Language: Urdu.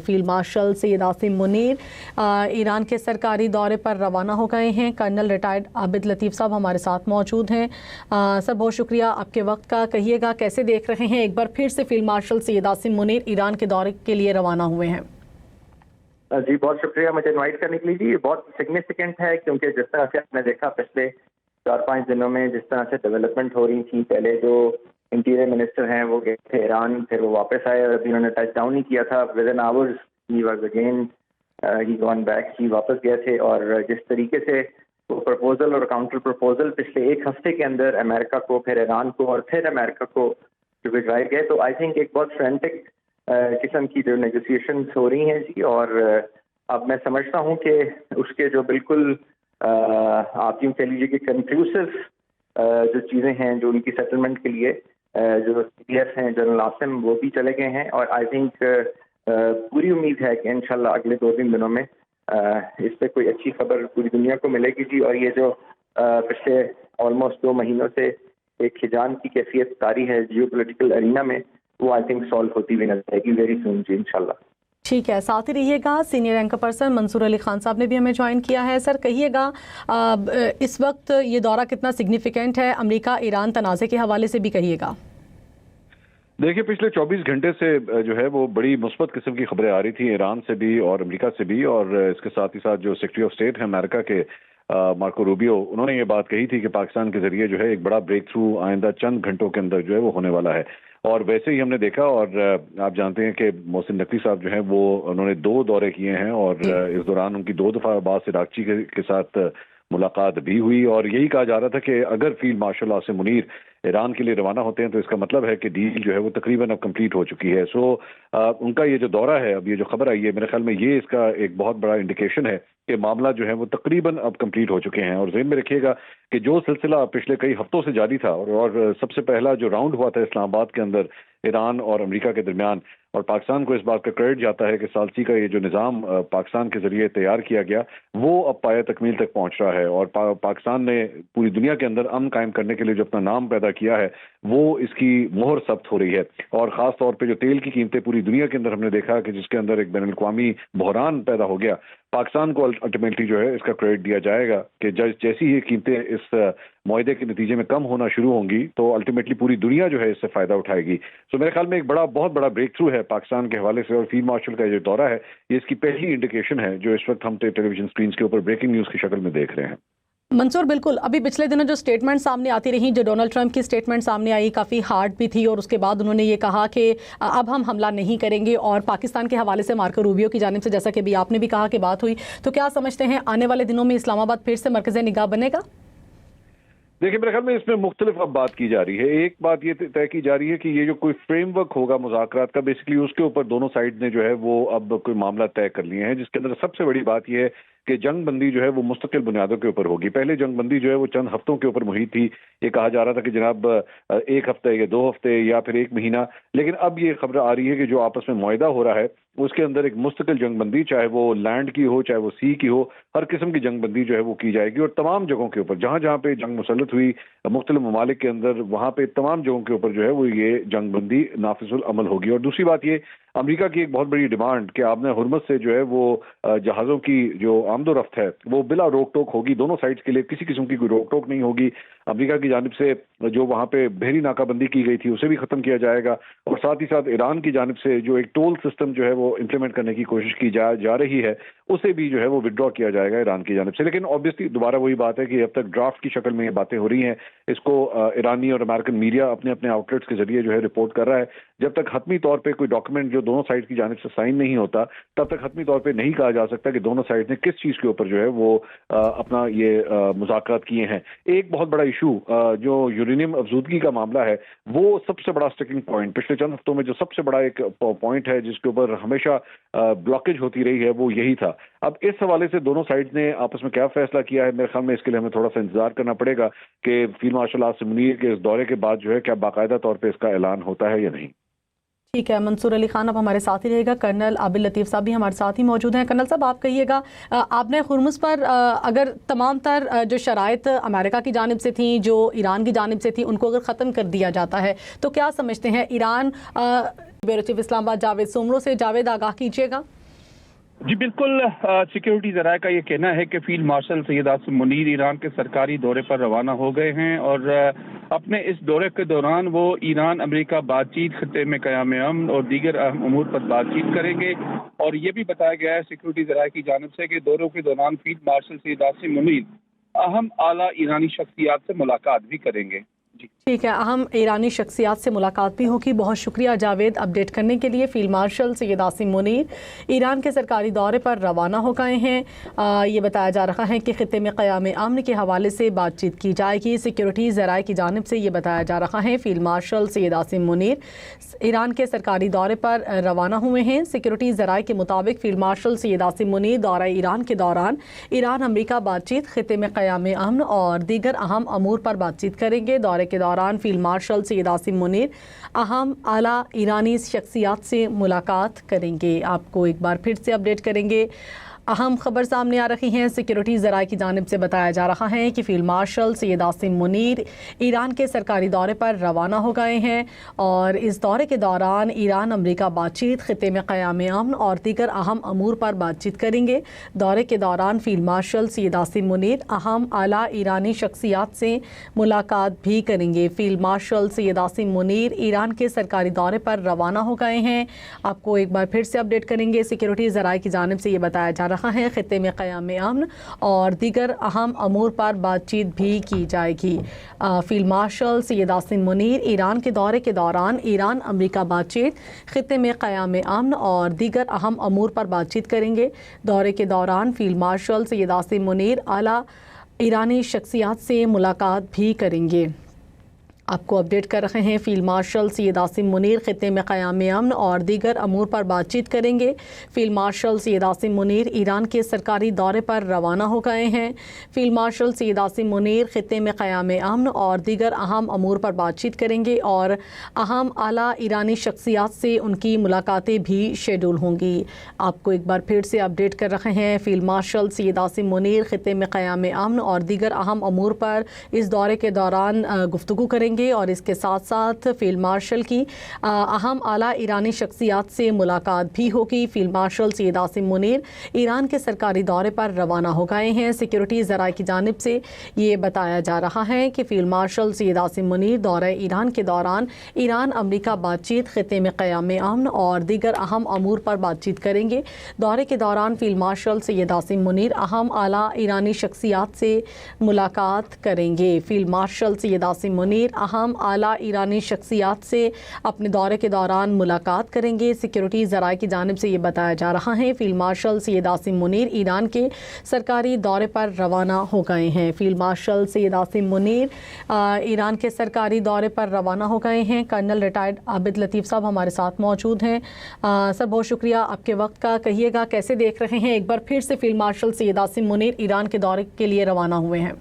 فیلڈ مارشل سید عاصم منیر ایران کے سرکاری دورے پر روانہ ہو گئے ہیں۔ کرنل ریٹائرڈ عابد لطیف صاحب ہمارے ساتھ موجود ہیں۔ سر بہت شکریہ آپ کے وقت کا، کہیے گا کیسے دیکھ رہے ہیں، ایک بار پھر سے فیلڈ مارشل سید عاصم منیر ایران کے دورے کے لیے روانہ ہوئے ہیں؟ جی بہت شکریہ مجھے انوائٹ کرنے کے لیے۔ جی بہت سگنیفیکنٹ ہے، کیونکہ جس طرح سے آپ نے دیکھا پچھلے 4-5 دنوں میں جس طرح سے ڈیولپمنٹ ہو رہی تھی، پہلے جو انٹیریئر منسٹر ہیں وہ گئے تھے ایران، پھر وہ واپس آئے اور ابھی انہوں نے ٹچ ڈاؤن ہی کیا تھا، within hours he was again he gone back, he واپس گئے تھے۔ اور جس طریقے سے وہ پرپوزل اور کاؤنٹر پرپوزل پچھلے ایک ہفتے کے اندر امریکہ کو، پھر ایران کو اور پھر امریکہ کو جو بھجوائے گئے، تو آئی تھنک ایک بہت فرینٹک قسم کی جو نیگوسیشنز ہو رہی ہیں جی۔ اور اب میں سمجھتا ہوں کہ اس کے جو بالکل آپ یوں کہہ لیجیے کہ کنکلوسو جو چیزیں ہیں جو ان کی سیٹلمنٹ کے لیے جو سی پی ایف ہیں جنرل عاصم وہ بھی چلے گئے ہیں، اور آئی تھنک پوری امید ہے کہ انشاءاللہ اگلے 2-3 دنوں میں اس پہ کوئی اچھی خبر پوری دنیا کو ملے گی جی۔ اور یہ جو پچھلے آلموسٹ 2 مہینوں سے ایک ہجان کی کیفیت طاری ہے جیو پولیٹیکل ارینا میں، وہ آئی تھنک سالو ہوتی ہوئی نظر آئے گی ویری سون جی انشاءاللہ۔ ٹھیک ہے، ساتھ ہی رہیے گا۔ سینئر اینکر پرسن منصور علی خان صاحب نے بھی ہمیں جوائن کیا ہے۔ سر کہیے گا اس وقت یہ دورہ کتنا سگنیفیکنٹ ہے، امریکہ ایران تنازع کے حوالے سے بھی کہیے گا۔ دیکھیے پچھلے 24 گھنٹے سے جو ہے وہ بڑی مثبت قسم کی خبریں آ رہی تھیں ایران سے بھی اور امریکہ سے بھی، اور اس کے ساتھ ہی ساتھ جو سیکرٹری آف اسٹیٹ ہیں امریکہ کے مارکو روبیو، انہوں نے یہ بات کہی تھی کہ پاکستان کے ذریعے جو ہے ایک بڑا بریک تھرو آئندہ چند گھنٹوں کے اندر جو ہے وہ ہونے والا ہے۔ اور ویسے ہی ہم نے دیکھا، اور آپ جانتے ہیں کہ محسن نقوی صاحب جو ہیں وہ انہوں نے 2 دورے کیے ہیں، اور اس دوران ان کی 2 دفعہ عباس عراقچی کے ساتھ ملاقات بھی ہوئی، اور یہی کہا جا رہا تھا کہ اگر فیلڈ مارشل عاصم منیر ایران کے لیے روانہ ہوتے ہیں تو اس کا مطلب ہے کہ ڈیل جو ہے وہ تقریباً اب کمپلیٹ ہو چکی ہے۔ سو ان کا یہ جو دورہ ہے، اب یہ جو خبر آئی ہے، میرے خیال میں یہ اس کا ایک بہت بڑا انڈیکیشن ہے کہ معاملہ جو ہے وہ تقریباً اب کمپلیٹ ہو چکے ہیں۔ اور ذہن میں رکھیے گا کہ جو سلسلہ پچھلے کئی ہفتوں سے جاری تھا، اور سب سے پہلا جو راؤنڈ ہوا تھا اسلام آباد کے اندر ایران اور امریکہ کے درمیان، اور پاکستان کو اس بات کا کریڈٹ جاتا ہے کہ ثالثی کا یہ جو نظام پاکستان کے ذریعے تیار کیا گیا وہ اب پایہ تکمیل تک پہنچ رہا ہے، اور پاکستان نے پوری دنیا کے اندر امن قائم کرنے کے لیے جو اپنا نام پیدا کیا ہے وہ اس کی مہر ثبت ہو رہی ہے۔ اور خاص طور پہ جو تیل کی قیمتیں پوری دنیا کے اندر ہم نے دیکھا کہ جس کے اندر ایک بین الاقوامی بحران پیدا ہو گیا، پاکستان کو الٹیمیٹلی جو ہے اس کا کریڈٹ دیا جائے گا کہ جیسی یہ قیمتیں اس معاہدے کے نتیجے میں کم ہونا شروع ہوں گی تو الٹیمیٹلی پوری دنیا جو ہے اس سے فائدہ اٹھائے گی۔ سو میرے خیال میں ایک بہت بڑا بریک تھرو ہے پاکستان کے حوالے سے، اور فیلڈ مارشل کا جو دورہ ہے یہ اس کی پہلی انڈیکیشن ہے جو اس وقت ہم ٹیلی ویژن اسکرینز کے اوپر بریکنگ نیوز کی شکل میں دیکھ رہے ہیں۔ منصور بالکل، ابھی پچھلے دنوں جو سٹیٹمنٹ سامنے آتی رہی، جو ڈونلڈ ٹرمپ کی سٹیٹمنٹ سامنے آئی کافی ہارڈ بھی تھی، اور اس کے بعد انہوں نے یہ کہا کہ اب ہم حملہ نہیں کریں گے، اور پاکستان کے حوالے سے مارکو روبیو کی جانب سے جیسا کہ بھی آپ نے بھی کہا کہ بات ہوئی، تو کیا سمجھتے ہیں آنے والے دنوں میں اسلام آباد پھر سے مرکز نگاہ بنے گا؟ دیکھیں میرے خیال میں اس میں مختلف اب بات کی جا رہی ہے۔ ایک بات یہ طے کی جا رہی ہے کہ یہ جو کوئی فریم ورک ہوگا مذاکرات کا، بیسیکلی اس کے اوپر دونوں سائڈ نے جو ہے وہ اب کوئی معاملہ طے کر لیے ہیں، جس کے اندر سب سے بڑی بات یہ ہے کہ جنگ بندی جو ہے وہ مستقل بنیادوں کے اوپر ہوگی۔ پہلے جنگ بندی جو ہے وہ چند ہفتوں کے اوپر محیط تھی، یہ کہا جا رہا تھا کہ جناب 1 ہفتہ یا 2 ہفتے یا پھر 1 مہینہ، لیکن اب یہ خبر آ رہی ہے کہ جو آپس میں معاہدہ ہو رہا ہے اس کے اندر ایک مستقل جنگ بندی، چاہے وہ لینڈ کی ہو چاہے وہ سی کی ہو، ہر قسم کی جنگ بندی جو ہے وہ کی جائے گی، اور تمام جگہوں کے اوپر جہاں جہاں پہ جنگ مسلط ہوئی مختلف ممالک کے اندر، وہاں پہ تمام جگہوں کے اوپر جو ہے وہ یہ جنگ بندی نافذ العمل ہوگی۔ اور دوسری بات یہ امریکہ کی ایک بہت بڑی ڈیمانڈ کہ آبِ حرمت سے جو ہے وہ جہازوں کی جو آمد و رفت ہے وہ بلا روک ٹوک ہوگی، دونوں سائڈز کے لیے کسی قسم کی کوئی روک ٹوک نہیں ہوگی۔ امریکہ کی جانب سے جو وہاں پہ بحری ناکہ بندی کی گئی تھی اسے بھی ختم کیا جائے گا، اور ساتھ ہی ساتھ ایران کی جانب سے جو ایک ٹول سسٹم جو ہے وہ امپلیمنٹ کرنے کی کوشش کی جا رہی ہے اسے بھی جو ہے وہ وڈرا کیا جائے گا ایران کی جانب سے۔ لیکن اوبیسلی دوبارہ وہی بات ہے کہ اب تک ڈرافٹ کی شکل میں یہ باتیں ہو رہی ہیں، اس کو ایرانی اور امریکن میڈیا اپنے اپنے آؤٹ لیٹس کے ذریعے جو ہے رپورٹ کر رہا ہے۔ جب تک حتمی طور پہ کوئی ڈاکومنٹ جو دونوں سائڈ کی جانب سے سائن نہیں ہوتا تب تک حتمی طور پہ نہیں کہا جا سکتا کہ دونوں سائڈ نے کس چیز کے اوپر جو ہے وہ اپنا یہ مذاکرات کیے ہیں۔ ایک بہت بڑا ایشو جو یورینیم افزودگی کا معاملہ ہے وہ سب سے بڑا سٹیکنگ پوائنٹ پچھلے چند ہفتوں میں جو سب سے بڑا ایک پوائنٹ ہے جس کے اوپر ہمیشہ بلاکیج ہوتی رہی ہے وہ یہی تھا۔ اب اس حوالے سے دونوں سائڈز نے آپس میں کیا فیصلہ کیا ہے، میرے خیال میں اس کے لیے ہمیں تھوڑا سا انتظار کرنا پڑے گا کہ فیلڈ مارشل عاصم منیر کے اس دورے کے بعد جو ہے کیا باقاعدہ طور پہ اس کا اعلان ہوتا ہے یا نہیں۔ ٹھیک ہے، منصور علی خان اب ہمارے ساتھ ہی رہے گا، کرنل عابد لطیف صاحب بھی ہمارے ساتھ ہی موجود ہیں۔ کرنل صاحب آپ کہیے گا آبِ ہرمز پر اگر تمام تر جو شرائط امریکہ کی جانب سے تھیں، جو ایران کی جانب سے تھیں، ان کو اگر ختم کر دیا جاتا ہے تو کیا سمجھتے ہیں ایران بیورو چیف اسلام آباد جاوید سومرو سے، جاوید آگاہ کیجیے گا۔ جی بالکل، سیکیورٹی ذرائع کا یہ کہنا ہے کہ فیلڈ مارشل سید عاصم منیر ایران کے سرکاری دورے پر روانہ ہو گئے ہیں اور اپنے اس دورے کے دوران وہ ایران امریکہ بات چیت، خطے میں قیام امن اور دیگر اہم امور پر بات چیت کریں گے۔ اور یہ بھی بتایا گیا ہے سیکیورٹی ذرائع کی جانب سے کہ دوروں کے دوران فیلڈ مارشل سید عاصم منیر اہم اعلیٰ ایرانی شخصیات سے ملاقات بھی کریں گے۔ ٹھیک ہے، اہم ایرانی شخصیات سے ملاقات بھی ہوگی۔ بہت شکریہ جاوید اپڈیٹ کرنے کے لیے۔ فیلڈ مارشل سید عاصم منیر ایران کے سرکاری دورے پر روانہ ہو گئے ہیں۔ یہ بتایا جا رہا ہے کہ خطے میں قیام امن کے حوالے سے بات چیت کی جائے گی۔ سیکیورٹی ذرائع کی جانب سے یہ بتایا جا رہا ہے فیلڈ مارشل سید عاصم منیر ایران کے سرکاری دورے پر روانہ ہوئے ہیں۔ سیکیورٹی ذرائع کے مطابق فیلڈ مارشل سید عاصم منیر دورہ ایران کے دوران ایران امریکہ بات چیت، خطے میں قیام امن اور دیگر اہم امور پر بات چیت کریں گے۔ دورے کے دوران فیلڈ مارشل سید عاصم منیر اہم اعلیٰ ایرانی شخصیات سے ملاقات کریں گے۔ آپ کو ایک بار پھر سے اپڈیٹ کریں گے۔ اہم خبر سامنے آ رہی ہیں، سیکیورٹی ذرائع کی جانب سے بتایا جا رہا ہے کہ فیلڈ مارشل سید عاصم منیر ایران کے سرکاری دورے پر روانہ ہو گئے ہیں اور اس دورے کے دوران ایران امریکہ بات چیت، خطے میں قیام امن اور دیگر اہم امور پر بات چیت کریں گے۔ دورے کے دوران فیلڈ مارشل سید عاصم منیر اہم اعلیٰ ایرانی شخصیات سے ملاقات بھی کریں گے۔ فیلڈ مارشل سید عاصم منیر ایران کے سرکاری دورے پر روانہ ہو گئے ہیں۔ آپ کو ایک بار پھر سے اپڈیٹ کریں گے۔ سیکیورٹی ذرائع کی جانب سے یہ بتایا جا رہا ہے خطے میں قیام امن اور دیگر اہم امور پر بات چیت بھی کی جائے گی۔ فیلڈ مارشل سید عاصم منیر ایران کے دورے کے دوران ایران امریکہ بات چیت، خطے میں قیام امن اور دیگر اہم امور پر بات چیت کریں گے۔ دورے کے دوران فیلڈ مارشل سید عاصم منیر اعلیٰ ایرانی شخصیات سے ملاقات بھی کریں گے۔ آپ کو اپڈیٹ کر رہے ہیں فیلڈ مارشل سید عاصم منیر خطے میں قیام امن اور دیگر امور پر بات چیت کریں گے۔ فیلڈ مارشل سید عاصم منیر ایران کے سرکاری دورے پر روانہ ہو گئے ہیں۔ فیلڈ مارشل سید عاصم منیر خطے میں قیام امن اور دیگر اہم امور پر بات چیت کریں گے اور اہم اعلیٰ ایرانی شخصیات سے ان کی ملاقاتیں بھی شیڈول ہوں گی۔ آپ کو ایک بار پھر سے اپڈیٹ کر رہے ہیں فیلڈ مارشل سید عاصم منیر خطے میں قیام امن اور دیگر اہم امور پر اس دورے کے دوران گفتگو کریں گے اور اس کے ساتھ ساتھ فیلڈ مارشل کی اہم اعلیٰ ایرانی شخصیات سے ملاقات بھی ہوگی۔ فیلڈ مارشل سید عاصم منیر ایران کے سرکاری دورے پر روانہ ہو گئے ہیں۔ سیکیورٹی ذرائع کی جانب سے یہ بتایا جا رہا ہے کہ فیلڈ مارشل سید عاصم منیر دورہ ایران کے دوران ایران امریکہ بات چیت، خطے میں قیام امن اور دیگر اہم امور پر بات چیت کریں گے۔ دورے کے دوران فیلڈ مارشل سید عاصم منیر اہم اعلیٰ ایرانی شخصیات سے ملاقات کریں گے۔ فیلڈ مارشل سید عاصم منیر اہم اعلیٰ ایرانی شخصیات سے اپنے دورے کے دوران ملاقات کریں گے۔ سیکیورٹی ذرائع کی جانب سے یہ بتایا جا رہا ہے فیلڈ مارشل سید عاصم منیر ایران کے سرکاری دورے پر روانہ ہو گئے ہیں۔ فیلڈ مارشل سید عاصم منیر ایران کے سرکاری دورے پر روانہ ہو گئے ہیں۔ کرنل ریٹائرڈ عابد لطیف صاحب ہمارے ساتھ موجود ہیں۔ سر بہت شکریہ آپ کے وقت کا۔ کہیے گا کیسے دیکھ رہے ہیں، ایک بار پھر سے فیلڈ مارشل سید عاصم منیر ایران کے دورے کے لیے روانہ ہوئے ہیں؟